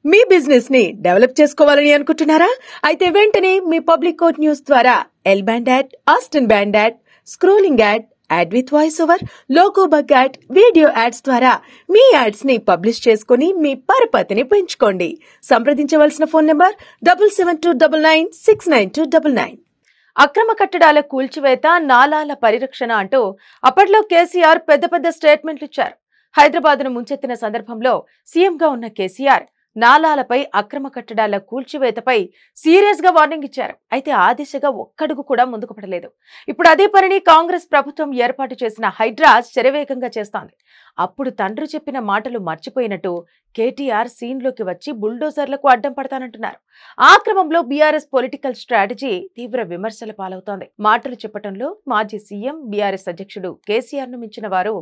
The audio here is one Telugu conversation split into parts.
మీ బిజినెస్ ని డెవలప్ చేసుకోవాలని అనుకుంటున్నారా? అయితే వెంటనే మీ పబ్లిక్ కోట్ న్యూస్ ద్వారా L band ad, Aston band ad, scrolling ad, ad with voice over, logo bug ad, video ads ద్వారా మీ యాడ్స్ ని పబ్లిష్ చేసుకుని మీ పరపతిని పెంచుకోండి. సంప్రదించవలసిన ఫోన్ నంబర్ 7729969299. అక్రమ కట్టడాల కూల్చివేత, నాలాల పరిరక్షణ అంటూ అప్పట్లో కేసీఆర్ పెద్ద పెద్ద స్టేట్మెంట్లు ఇచ్చారు. హైదరాబాద్ను ముంచెత్తిన సందర్భంలో సీఎంగా ఉన్న కేసీఆర్ నాలాలపై, అక్రమ కట్టడాల కూల్చివేతపై సీరియస్ గా వార్నింగ్ ఇచ్చారు. అయితే ఆ దిశగా ఒక్కడుగు కూడా ముందుకు పడలేదు. ఇప్పుడు అదే పనిని కాంగ్రెస్ ప్రభుత్వం ఏర్పాటు చేసిన హైడ్రా శరవేగంగా చేస్తోంది. అప్పుడు తండ్రి చెప్పిన మాటలు మర్చిపోయినట్టు కేటీఆర్ సీన్లోకి వచ్చి బుల్డోజర్లకు అడ్డం పడతానంటున్నారు. ఆ క్రమంలో బీఆర్ఎస్ పొలిటికల్ స్ట్రాటజీ తీవ్ర విమర్శల పాలవుతోంది. మాటలు చెప్పటంలో మాజీ సీఎం, బీఆర్ఎస్ అధ్యక్షుడు కేసీఆర్ ను మించిన వారు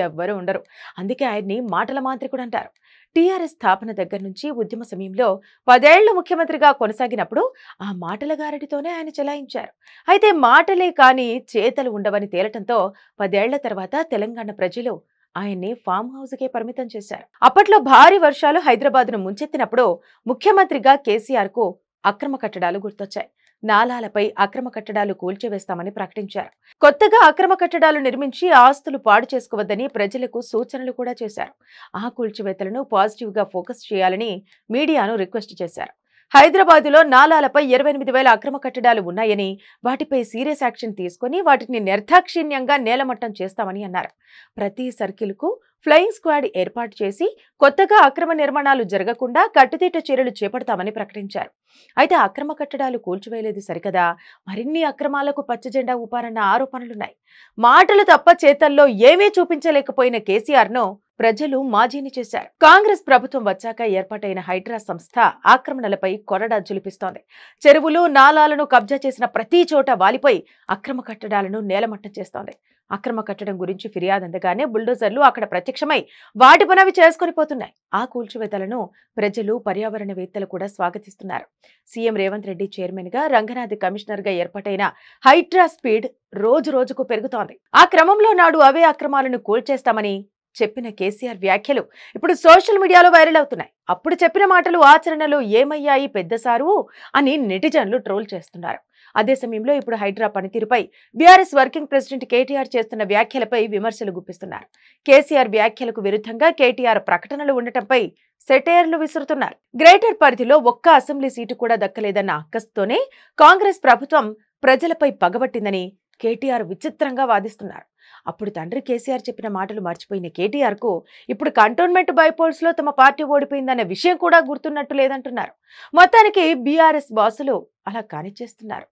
ఎవ్వరూ ఉండరు. అందుకే ఆయన్ని మాటల మాంత్రికుడు అంటారు. టీఆర్ఎస్ స్థాపన దగ్గర నుంచి ఉద్యమ సమయంలో 10 ఏళ్లు ముఖ్యమంత్రిగా కొనసాగినప్పుడు ఆ మాటల గారడితోనే ఆయన చెలాయించారు. అయితే మాటలే కాని చేతలు ఉండవని తేలటంతో 10 ఏళ్ల తర్వాత తెలంగాణ ప్రజలు ఆయన్ని ఫామ్ హౌస్ కే పరిమితం చేశారు. అప్పట్లో భారీ వర్షాలు హైదరాబాద్ను ముంచెత్తినప్పుడు ముఖ్యమంత్రిగా కేసీఆర్ కు అక్రమ కట్టడాలు గుర్తొచ్చాయి. నాలాలపై అక్రమ కట్టడాలు కూల్చివేస్తామని ప్రకటించారు. కొత్తగా అక్రమ కట్టడాలు నిర్మించి ఆస్తులు పాడు చేసుకోవద్దని ప్రజలకు సూచనలు కూడా చేశారు. ఆ కూల్చివేతలను పాజిటివ్ గా ఫోకస్ చేయాలని మీడియాను రిక్వెస్ట్ చేశారు. హైదరాబాదులో నాలాలపై 28,000 అక్రమ కట్టడాలు ఉన్నాయని, వాటిపై సీరియస్ యాక్షన్ తీసుకుని వాటిని నిర్దాక్షిణ్యంగా నేలమట్టం చేస్తామని అన్నారు. ప్రతి సర్కిల్ కు ఫ్లయింగ్ స్క్వాడ్ ఏర్పాటు చేసి కొత్తగా అక్రమ నిర్మాణాలు జరగకుండా కట్టుదిట్ట చర్యలు చేపడతామని ప్రకటించారు. అయితే అక్రమ కట్టడాలు కూల్చివేయలేదు సరికదా, మరిన్ని అక్రమాలకు పచ్చజెండా ఊపారన్న ఆరోపణలున్నాయి. మాటలు తప్ప చేతల్లో ఏమీ చూపించలేకపోయిన కేసీఆర్ ను ప్రజలు మాజీని చేశారు. కాంగ్రెస్ ప్రభుత్వం వచ్చాక ఏర్పాటైన హైడ్రా సంస్థ ఆక్రమణలపై కొరడా జులిపిస్తోంది. చెరువులు, నాలాలను కబ్జా చేసిన ప్రతి చోట వాలిపోయి అక్రమ కట్టడాలను నేలమట్టం చేస్తోంది. అక్రమ కట్టడం గురించి ఫిర్యాదు అందగానే బుల్డోజర్లు అక్కడ ప్రత్యక్షమై వాటి పనవి చేసుకుని పోతున్నాయి. ఆ కూల్చివేతలను ప్రజలు, పర్యావరణవేత్తలు కూడా స్వాగతిస్తున్నారు. సీఎం రేవంత్ రెడ్డి చైర్మన్ గా, రంగనాథ్ కమిషనర్ గా ఏర్పాటైన హైడ్రా స్పీడ్ రోజు రోజుకు పెరుగుతోంది. ఆ క్రమంలో నాడు అవే అక్రమాలను కూల్చేస్తామని చెప్పిన కేసీఆర్ వ్యాఖ్యలు ఇప్పుడు సోషల్ మీడియాలో వైరల్ అవుతున్నాయి. అప్పుడు చెప్పిన మాటలు ఆచరణలో ఏమయ్యాయి పెద్దసారు అని నెటిజన్లు ట్రోల్ చేస్తున్నారు. అదే సమయంలో ఇప్పుడు హైడ్రా పనితీరుపై బీఆర్ఎస్ వర్కింగ్ ప్రెసిడెంట్ కేటీఆర్ చేస్తున్న వ్యాఖ్యలపై విమర్శలు గుప్పిస్తున్నారు. కేసీఆర్ వ్యాఖ్యలకు విరుద్ధంగా కేటీఆర్ ప్రకటనలు ఉండటంపై సెటైర్లు విసురుతున్నారు. గ్రేటర్ పరిధిలో ఒక్క అసెంబ్లీ సీటు కూడా దక్కలేదన్న అక్కస్తోనే కాంగ్రెస్ ప్రభుత్వం ప్రజలపై పగబట్టిందని కేటీఆర్ విచిత్రంగా వాదిస్తున్నారు. అప్పుడు తండ్రి కేసీఆర్ చెప్పిన మాటలు మర్చిపోయిన కేటీఆర్ కు ఇప్పుడు కంటోన్మెంట్ బైపోల్స్ లో తమ పార్టీ ఓడిపోయిందన్న విషయం కూడా గుర్తున్నట్టు లేదంటున్నారు. మొత్తానికి బీఆర్ఎస్ బాసులు అలా కానిచ్చేస్తున్నారు.